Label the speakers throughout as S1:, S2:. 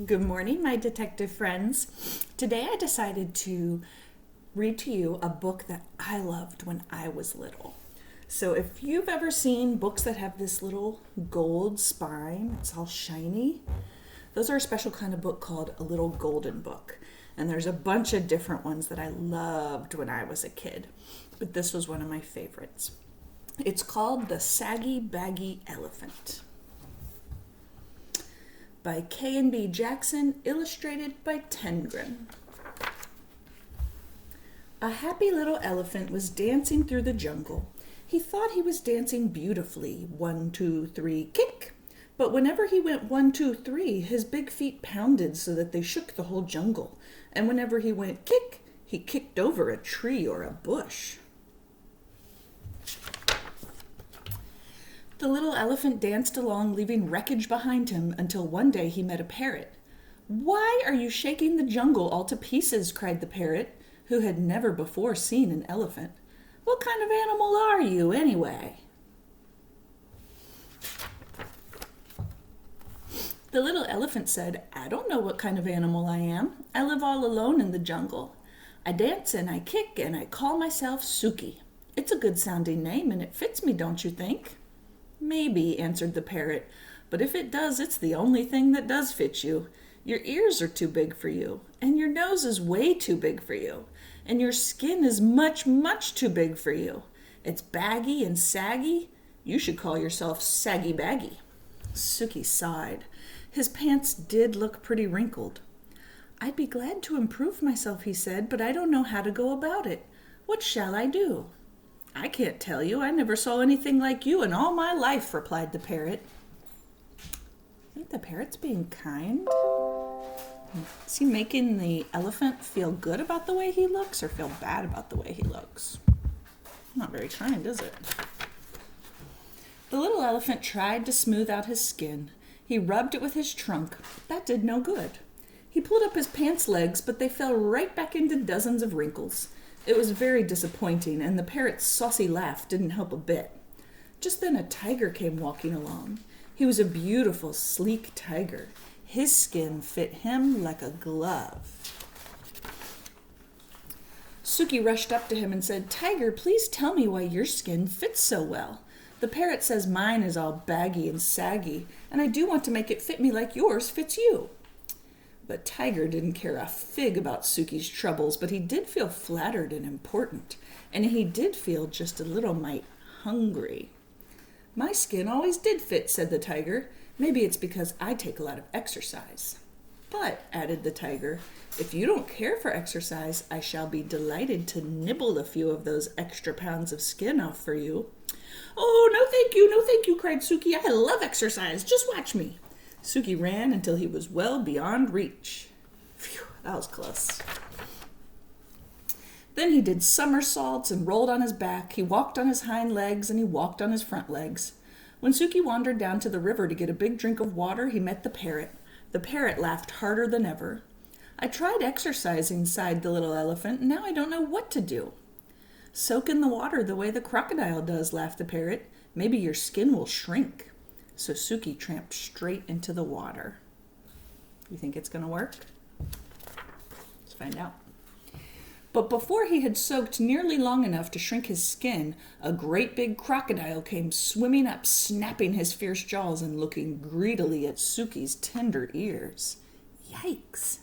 S1: Good morning, my detective friends. Today I decided to read to you a book that I loved when I was little. So if you've ever seen books that have this little gold spine, it's all shiny, those are a special kind of book called a little golden book. And there's a bunch of different ones that I loved when I was a kid, but this was one of my favorites. It's called The Saggy, Baggy Elephant by K&B Jackson, illustrated by Tengren. A happy little elephant was dancing through the jungle. He thought he was dancing beautifully, 1, 2, 3, kick. But whenever he went 1, 2, 3, his big feet pounded so that they shook the whole jungle. And whenever he went kick, he kicked over a tree or a bush. The little elephant danced along, leaving wreckage behind him, until one day he met a parrot. "Why are you shaking the jungle all to pieces?" cried the parrot, who had never before seen an elephant. "What kind of animal are you, anyway?" The little elephant said, "I don't know what kind of animal I am. I live all alone in the jungle. I dance and I kick and I call myself Suki. It's a good sounding name and it fits me, don't you think?" "Maybe," answered the parrot, "but if it does, it's the only thing that does fit you. Your ears are too big for you, and your nose is way too big for you, and your skin is much, much too big for you. It's baggy and saggy. You should call yourself Saggy Baggy." Suki sighed. His pants did look pretty wrinkled. "I'd be glad to improve myself," he said, "but I don't know how to go about it. What shall I do?" "I can't tell you. I never saw anything like you in all my life," replied the parrot. I think the parrot's being kind. Is he making the elephant feel good about the way he looks or feel bad about the way he looks? Not very kind, is it? The little elephant tried to smooth out his skin. He rubbed it with his trunk. That did no good. He pulled up his pants legs, but they fell right back into dozens of wrinkles. It was very disappointing, and the parrot's saucy laugh didn't help a bit. Just then a tiger came walking along. He was a beautiful, sleek tiger. His skin fit him like a glove. Suki rushed up to him and said, "Tiger, please tell me why your skin fits so well. The parrot says mine is all baggy and saggy, and I do want to make it fit me like yours fits you." But Tiger didn't care a fig about Suki's troubles, but he did feel flattered and important, and he did feel just a little mite hungry. "My skin always did fit," said the tiger. "Maybe it's because I take a lot of exercise." "But," added the tiger, "if you don't care for exercise, I shall be delighted to nibble a few of those extra pounds of skin off for you." "Oh, no thank you," cried Suki. "I love exercise. Just watch me." Suki ran until he was well beyond reach. Phew, that was close. Then he did somersaults and rolled on his back. He walked on his hind legs and he walked on his front legs. When Suki wandered down to the river to get a big drink of water, he met the parrot. The parrot laughed harder than ever. "I tried exercising," sighed the little elephant, "and now I don't know what to do." "Soak in the water the way the crocodile does," laughed the parrot. "Maybe your skin will shrink." So Suki tramped straight into the water. You think it's going to work? Let's find out. But before he had soaked nearly long enough to shrink his skin, a great big crocodile came swimming up, snapping his fierce jaws and looking greedily at Suki's tender ears. Yikes!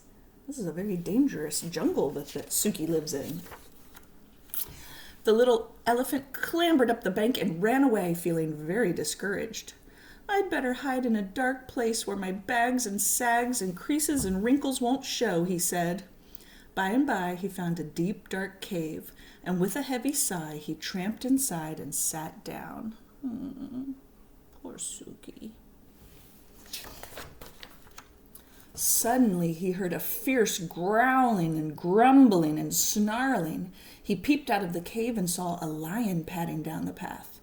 S1: This is a very dangerous jungle that Suki lives in. The little elephant clambered up the bank and ran away, feeling very discouraged. "I'd better hide in a dark place where my bags and sags and creases and wrinkles won't show," he said. By and by he found a deep, dark cave, and with a heavy sigh he tramped inside and sat down. Poor Suki. Suddenly he heard a fierce growling and grumbling and snarling. He peeped out of the cave and saw a lion padding down the path.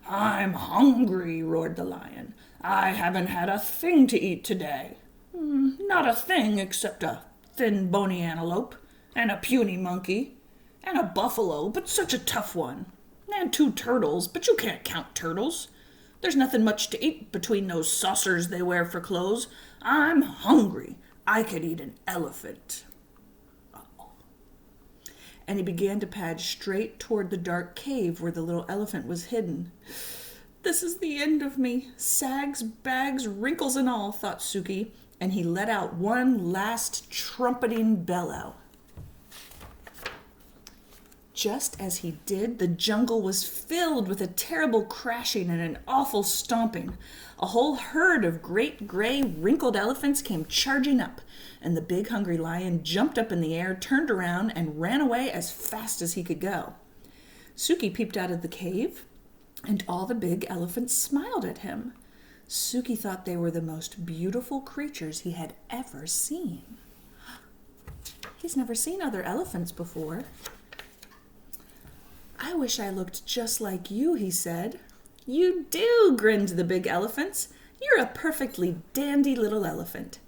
S1: "I'm hungry," roared the lion. "I haven't had a thing to eat today." "Not a thing except a thin, bony antelope, and a puny monkey, and a buffalo, but such a tough one, and 2 turtles, but you can't count turtles. There's nothing much to eat between those saucers they wear for clothes. I'm hungry. I could eat an elephant. And he began to pad straight toward the dark cave where the little elephant was hidden. This is the end of me, sags, bags, wrinkles and all, thought Suki, and he let out one last trumpeting bellow. Just as he did, the jungle was filled with a terrible crashing and an awful stomping. A whole herd of great gray wrinkled elephants came charging up, and the big hungry lion jumped up in the air, turned around, and ran away as fast as he could go. Suki peeped out of the cave, and all the big elephants smiled at him. Suki thought they were the most beautiful creatures he had ever seen. He's never seen other elephants before. I wish I looked just like you, he said. You do, grinned the big elephants. You're a perfectly dandy little elephant.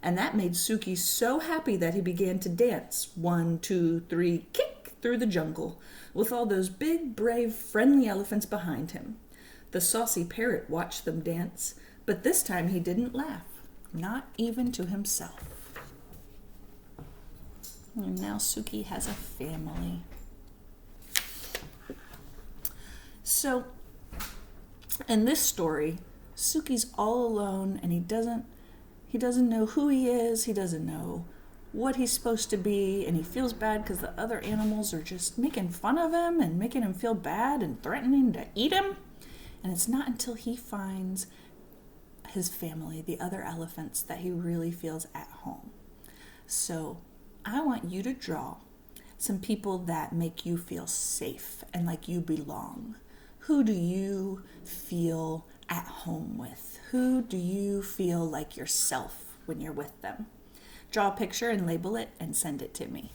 S1: And that made Suki so happy that he began to dance, 1, 2, 3, kick, through the jungle, with all those big, brave, friendly elephants behind him. The saucy parrot watched them dance, but this time he didn't laugh, not even to himself. And now Suki has a family. So, in this story, Suki's all alone and he doesn't know who he is, he doesn't know what he's supposed to be, and he feels bad because the other animals are just making fun of him and making him feel bad and threatening to eat him. And it's not until he finds his family, the other elephants, that he really feels at home. So, I want you to draw some people that make you feel safe and like you belong. Who do you feel at home with? Who do you feel like yourself when you're with them? Draw a picture and label it and send it to me.